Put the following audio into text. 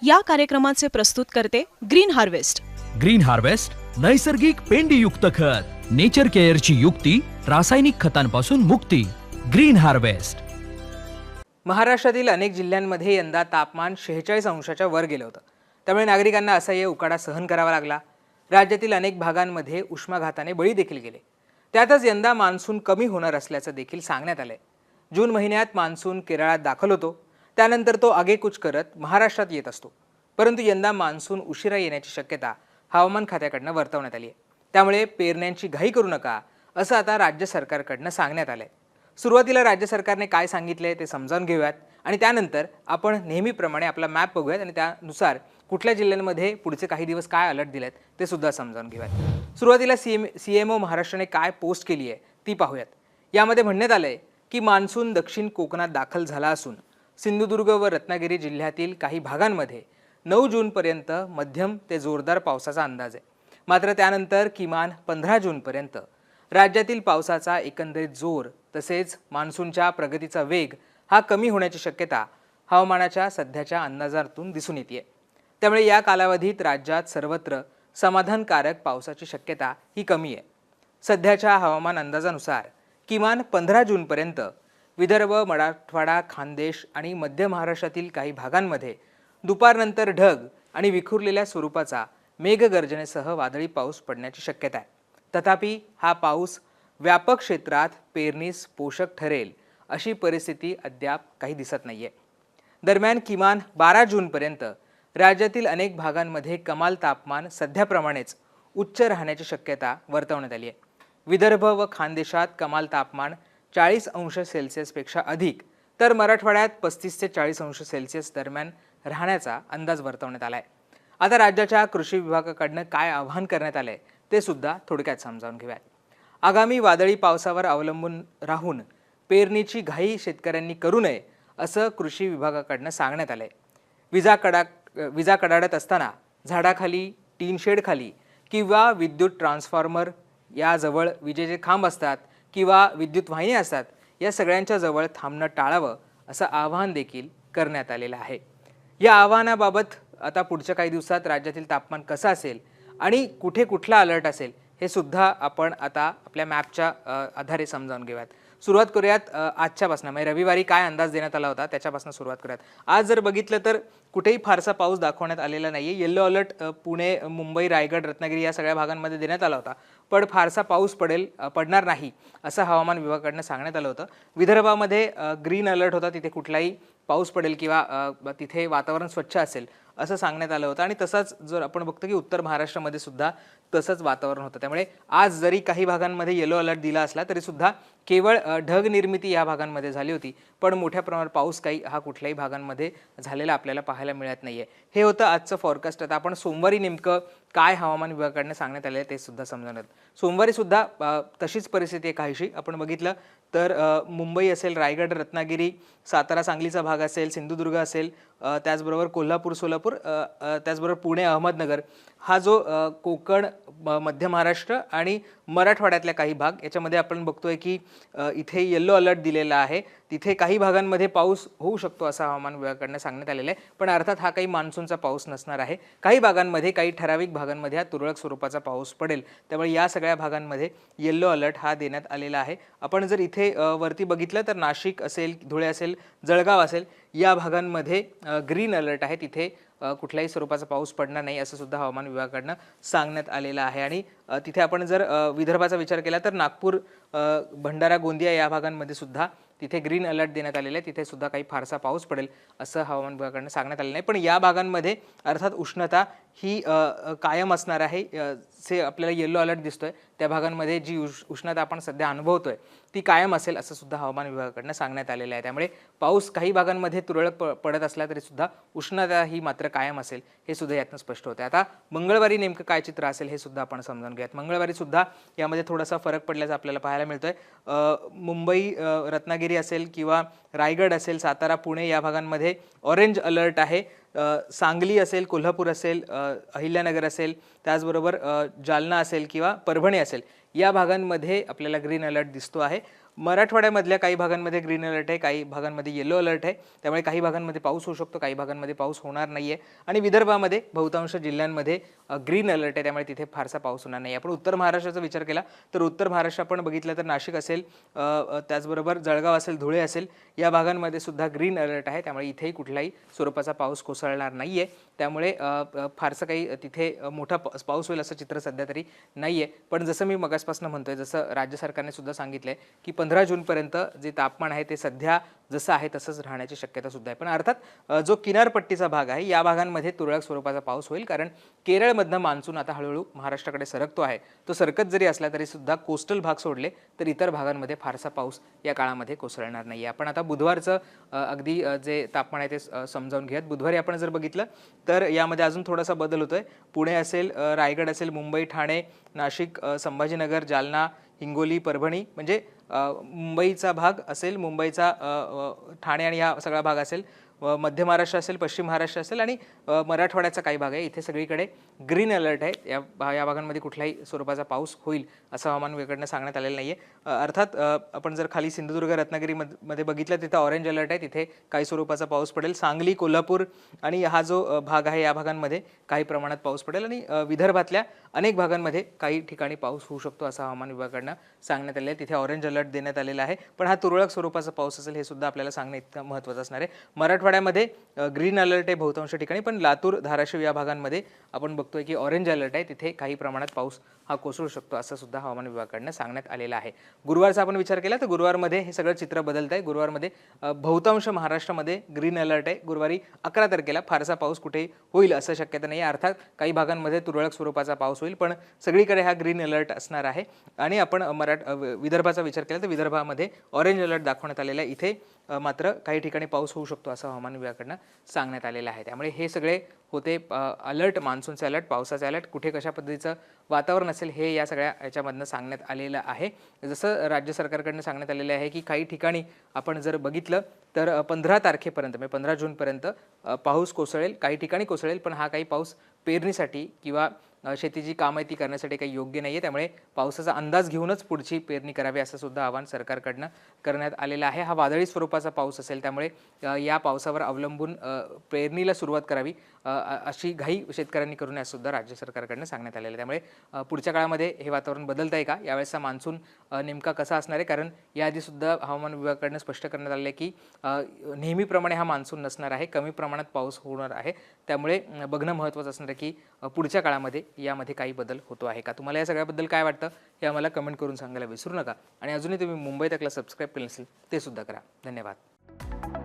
या कार्यक्रमाचे प्रस्तुत करते ग्रीन हार्वेस्ट. ग्रीन हार्वेस्ट नैसर्गिक पेंडीयुक्त खत, नेचर केअरची युक्ती, रासायनिक खतांपासून मुक्ती. Green harvest. महाराष्ट्रातील अनेक जिल्ह्यांमध्ये यंदा तापमान 46 अंशाच्या वर गेलं होतं. त्यामुळे नागरिकांना असह्य उकाडा सहन करावा लागला. राज्यातील अनेक भागांमध्ये उष्माघाताने बळी देखील गेले. त्यातच यंदा मान्सून कमी होणार असल्याचं देखील सांगण्यात आलंय. जून महिन्यात मान्सून केरळात दाखल होतो, त्यानंतर तो आगेकूच करत महाराष्ट्रात येत असतो. परंतु यंदा मान्सून उशिरा येण्याची शक्यता हवामान खात्याकडनं वर्तवण्यात आली आहे. त्यामुळे पेरण्यांची घाई करू नका असं आता राज्य सरकारकडनं सांगण्यात आलंय. सुरुवातीला राज्य सरकारने काय सांगितले ते समजावून घेऊयात आणि त्यानंतर आपण नेहमीप्रमाणे आपला मॅप बघूयात आणि त्यानुसार कुठल्या जिल्ह्यांमध्ये पुढचे काही दिवस काय अलर्ट दिलेत ते सुद्धा समजावून घेऊयात. सुरुवातीला सीएमओ महाराष्ट्राने काय पोस्ट केली आहे ती पाहूयात. यामध्ये म्हणण्यात आलंय की मान्सून दक्षिण कोकणात दाखल झाला असून सिंधुदुर्ग व रत्नागिरी जिल्ह्यातील काही भागांमध्ये 9 जूनपर्यंत मध्यम ते जोरदार पावसाचा अंदाज आहे. मात्र त्यानंतर किमान 15 जूनपर्यंत राज्यातील पावसाचा एकंदरीत जोर तसेच मान्सूनच्या प्रगतीचा वेग हा कमी होण्याची शक्यता हवामानाच्या सध्याच्या अंदाजातून दिसून येते. त्यामुळे या कालावधीत राज्यात सर्वत्र समाधानकारक पावसाची शक्यता ही कमी आहे. सध्याच्या हवामान अंदाजानुसार किमान 15 जूनपर्यंत विदर्भ, मराठवाडा, खानदेश आणि मध्य महाराष्ट्रातील काही भागांमध्ये दुपारनंतर ढग आणि विखुरलेल्या स्वरूपाचा मेघगर्जनेसह वादळी पाऊस पडण्याची शक्यता आहे. तथापि हा पाऊस व्यापक क्षेत्रात पेरणीस पोषक ठरेल अशी परिस्थिती अद्याप काही दिसत नाहीये. दरम्यान किमान 12 जूनपर्यंत राज्यातील अनेक भागांमध्ये कमाल तापमान सध्याप्रमाणेच उच्च राहण्याची शक्यता वर्तवण्यात आली आहे. विदर्भ व खानदेशात कमाल तापमान 40 अंश सेल्सिअसपेक्षा अधिक तर मराठवाड्यात 35 ते 40 अंश सेल्सिअस दरम्यान राहण्याचा अंदाज वर्तवण्यात आला आहे. आता राज्याच्या कृषी विभागाकडनं काय आवाहन करण्यात आलंय ते सुद्धा थोडक्यात समजावून घेऊयात. आगामी वादळी पावसावर अवलंबून राहून पेरणीची घाई शेतकऱ्यांनी करू नये असं कृषी विभागाकडनं सांगण्यात आलंय. विजा कडाडत असताना झाडाखाली, टीन शेडखाली किंवा विद्युत ट्रान्सफॉर्मर याजवळ विजेचे खांब असतात किंवा विद्युत वाहिनी असतात या सगळ्यांच्या जवळ थांबणं टाळावं असं आवाहन देखील करण्यात आलेलं आहे. या आवाहनाबाबत आता पुढच्या काही दिवसात राज्यातील तापमान कसं असेल आणि कुठे कुठला अलर्ट असेल हे सुद्धा आपण आता आपल्या मॅपच्या आधारे समजावून घेऊयात. सुरुवात करूयात आजच्यापासून, म्हणजे रविवारी काय अंदाज देण्यात आला होता त्याच्यापासून सुरुवात करूयात. आज जर बघितलं तर कुठेही फारसा पाऊस दाखवण्यात आलेला नाही आहे. येल्लो अलर्ट पुणे, मुंबई, रायगड, रत्नागिरी या सगळ्या भागांमध्ये देण्यात आला होता, पण फारसा पाऊस पडणार नाही असं हवामान विभागाकडनं सांगण्यात आलं होतं. विदर्भामध्ये ग्रीन अलर्ट होता, तिथे कुठलाही पाऊस पडेल किंवा तिथे वातावरण स्वच्छ असेल असं सांगण्यात आलं होतं. आणि तसंच जर आपण बघतो की उत्तर महाराष्ट्रामध्ये सुद्धा तसंच वातावरण होतं. त्यामुळे आज जरी काही भागांमध्ये येलो अलर्ट दिला असला तरी सुद्धा केवळ ढग निर्मिती या भागांमध्ये झाली होती, पण मोठ्या प्रमाणात पाऊस काही हा कुठल्याही भागांमध्ये झालेला आपल्याला पाहायला मिळत नाहीये. हे होतं आजचं फॉरकास्ट. आता आपण सोमवारी नेमकं काय हवामान विभागाकडनं सांगण्यात आले ते सुद्धा समजून घेऊ. सोमवारी सुद्धा तशीच परिस्थिती आहे काहीशी. आपण बघितलं तर मुंबई असेल, रायगड, रत्नागिरी, सातारा, सांगलीचा भाग असेल, सिंधुदुर्ग असेल, त्याचबरोबर कोल्हापूर, सोलापूर, त्याचबरोबर पुणे, अहमदनगर हा जो कोकण, मध्य महाराष्ट्र आणि मराठवाड्यातल्या काही भाग याच्यामध्ये आपण बघतोय की इथे येल्लो अलर्ट दिलेला आहे. तिथे काही भागांमध्ये पाऊस होऊ शकतो असं हवामान विभागाकडनं सांगण्यात आलेलं आहे. पण अर्थात हा काही मान्सूनचा पाऊस नसणार आहे. काही भागांमध्ये, काही ठराविक भागांमध्ये हा तुरळक स्वरूपाचा पाऊस पडेल. त्यामुळे या सगळ्या भागांमध्ये येल्लो अलर्ट हा देण्यात आलेला आहे. आपण जर इथे वरती बघितलं तर नाशिक असेल, धुळे असेल, जळगाव असेल या भागांमध्ये ग्रीन अलर्ट आहे. तिथे कुठल्याही स्वरूपाचा पाऊस पडणार नाही असं सुद्धा हवामान विभागाकडनं सांगण्यात आलेलं आहे. आणि तिथे आपण जर विदर्भाचा विचार केला तर नागपूर, भंडारा, गोंदिया या भागांमध्ये सुद्धा तिथे ग्रीन अलर्ट देण्यात आलेला आहे. तिथे सुद्धा काही फारसा पाऊस पडेल असं हवामान विभागाकडनं सांगण्यात आलेलं नाही. पण या भागांमध्ये अर्थात उष्णता ही कायम असणार आहे. जे आपल्याला येल्लो अलर्ट दिसतोय त्या भागांमध्ये जी उष्णता आपण सध्या अनुभवतोय ती कायम असेल असं सुद्धा हवामान विभागाकडनं सांगण्यात आलेलं आहे. त्यामुळे पाऊस काही भागांमध्ये तुरळक पडत असला तरी सुद्धा उष्णता ही मात्र कायम असेल हे सुद्धा यातनं स्पष्ट होतं. आता मंगळवारी नेमकं काय चित्र असेल हे सुद्धा आपण समजून घेऊयात. मंगळवारी सुद्धा यामध्ये थोडासा फरक पडल्याचा आपल्याला पाहायला मिळतोय. मुंबई, रत्नागिरी असेल किंवा रायगड असेल, सातारा, पुणे या भागांमध्ये ऑरेंज अलर्ट आहे. सांगली असेल, कोल्हापूर असेल, अहिल्यानगर असेल, त्याचबरोबर जालना असेल किंवा परभणी असेल या भागांमध्ये आपल्याला ग्रीन अलर्ट दिसतो आहे. मराठवाड्यामधल्या काही भागांमध्ये ग्रीन अलर्ट आहे, काही भागांमध्ये येलो अलर्ट आहे. त्यामुळे काही भागांमध्ये पाऊस होऊ शकतो, काही भागांमध्ये पाऊस होणार नाहीये. आणि विदर्भामध्ये बहुतांश जिल्ह्यांमध्ये ग्रीन अलर्ट आहे, त्यामुळे तिथे फारसा पाऊस होणार नाही. आपण उत्तर महाराष्ट्राचा विचार केला तर उत्तर महाराष्ट्र आपण बघितलं तर नाशिक असेल, त्याचबरोबर जळगाव असेल, धुळे असेल, या भागांमध्ये सुद्धा ग्रीन अलर्ट आहे. त्यामुळे इथेही कुठलाही स्वरूपाचा पाऊस कोसळणार नाहीये. त्यामुळे फारसं काही तिथे मोठा पाऊस होईल असं चित्र सध्या तरी नाहीये. पण जसं मी मगासपासून म्हणतोय, जसं राज्य सरकारने सुद्धा सांगितलंय की 15 जूनपर्यंत जे तापमान आहे ते सध्या जसं आहे तसंच राहण्याची शक्यता सुद्धा आहे. पण अर्थात जो किनारपट्टीचा भाग आहे या भागांमध्ये तुरळक स्वरूपाचा पाऊस होईल, कारण केरळमधनं मान्सून आता हळूहळू महाराष्ट्राकडे सरकतो आहे. तो सरकत जरी असला तरी सुद्धा कोस्टल भाग सोडले तर इतर भागांमध्ये फारसा पाऊस या काळामध्ये कोसळणार नाही. आपण आता बुधवारचं अगदी जे तापमान आहे ते समजावून घेऊयात. बुधवारी आपण जर बघितलं तर यामध्ये अजून थोडासा बदल होतोय. पुणे असेल, रायगड असेल, मुंबई, ठाणे, नाशिक, संभाजीनगर, जालना, हिंगोली, परभणी, म्हणजे मुंबईचा भाग असेल, मुंबईचा ठाणे आणि हा सगळा भाग असेल, मध्य महाराष्ट्र असेल, पश्चिम महाराष्ट्र असेल आणि मराठवाड्याचा काही भाग आहे, इथे सगळीकडे ग्रीन अलर्ट आहे. या भागांमध्ये कुठल्याही स्वरूपाचा पाऊस होईल असं हवामान विभागाकडनं सांगण्यात आलेलं नाहीये. अर्थात आपण जर खाली सिंधुदुर्ग, रत्नागिरीमध्ये बघितलं तिथे ऑरेंज अलर्ट आहे, तिथे काही स्वरूपाचा पाऊस पडेल. सांगली, कोल्हापूर आणि हा जो भाग आहे या भागांमध्ये काही प्रमाणात पाऊस पडेल. आणि विदर्भातल्या अनेक भागांमध्ये काही ठिकाणी पाऊस होऊ शकतो असं हवामान विभागाकडनं सांगण्यात आलेलं आहे. तिथे ऑरेंज अलर्ट देण्यात आलेला आहे. पण हा तुरळक स्वरूपाचा पाऊस असेल हे सुद्धा आपल्याला सांगणं इतकं महत्त्वाचं असणार आहे. मराठवाड्यामध्ये ग्रीन अलर्ट आहे बहुतांश ठिकाणी, पण लातूर, धाराशिव या भागांमध्ये आपण बघतोय की ऑरेंज अलर्ट आहे, तिथे काही प्रमाणात पाऊस हा कोसळू शकतो असं सुद्धा हवामान विभागाकडनं सांगण्यात आलेलं आहे. गुरुवारचा आपण विचार केला तर गुरुवारमध्ये हे सगळं चित्र बदलत आहे. गुरुवारमध्ये बहुतांश महाराष्ट्रामध्ये ग्रीन अलर्ट आहे. गुरुवारी 11 तारखेला फारसा पाऊस कुठेही होईल असं शक्यता नाही. अर्थात काही भागांमध्ये तुरळक स्वरूपाचा पाऊस होईल, पण सगळीकडे हा ग्रीन अलर्ट असणार आहे. आणि आपण विदर्भाचा विचार केला तर विदर्भामध्ये ऑरेंज अलर्ट दाखवण्यात आलेला आहे. इथे मात्र काही ठिकाणी पाऊस होऊ शकतो असं हवामान विभागाकडनं सांगण्यात आलेलं आहे. त्यामुळे हे सगळे होते अलर्ट, मान्सूनचे अलर्ट, पावसाचे अलर्ट, कुठे कशा पद्धतीचं वातावरण असेल हे या सगळ्या याच्यामधनं सांगण्यात आलेलं आहे. जसं राज्य सरकारकडनं सांगण्यात आलेलं आहे की काही ठिकाणी आपण जर बघितलं तर 15 तारखेपर्यंत म्हणजे 15 जूनपर्यंत पाऊस कोसळेल, काही ठिकाणी कोसळेल, पण हा काही पाऊस पेरणीसाठी किंवा शेतीची कामं ती करण्यासाठी काही योग्य नाही आहे. त्यामुळे पावसाचा अंदाज घेऊनच पुढची पेरणी करावी असं सुद्धा आवाहन सरकारकडनं करण्यात आलेलं आहे. हा वादळी स्वरूपाचा पाऊस असेल, त्यामुळे या पावसावर अवलंबून पेरणीला सुरुवात करावी अशी घाई शेतकऱ्यांनी करू नये सुद्धा राज्य सरकारकडनं सांगण्यात आलेलं आहे. त्यामुळे पुढच्या काळामध्ये हे वातावरण बदलत आहे का, यावेळेसचा मान्सून नेमका कसा असणार आहे, कारण याआधी सुद्धा हवामान विभागाकडनं स्पष्ट करण्यात आलं आहे की नेहमीप्रमाणे हा मान्सून नसणार आहे, कमी प्रमाणात पाऊस होणार आहे. त्यामुळे बघणं महत्त्वाचं असणार आहे की पुढच्या काळामध्ये यामध्ये काही बदल होतो आहे का. तुम्हाला या सगळ्याबद्दल काय वाटतं हे आम्हाला कमेंट करून सांगायला विसरू नका. आणि अजूनही तुम्ही मुंबई तकला सबस्क्राईब केलं नसेल ते सुद्धा करा. धन्यवाद.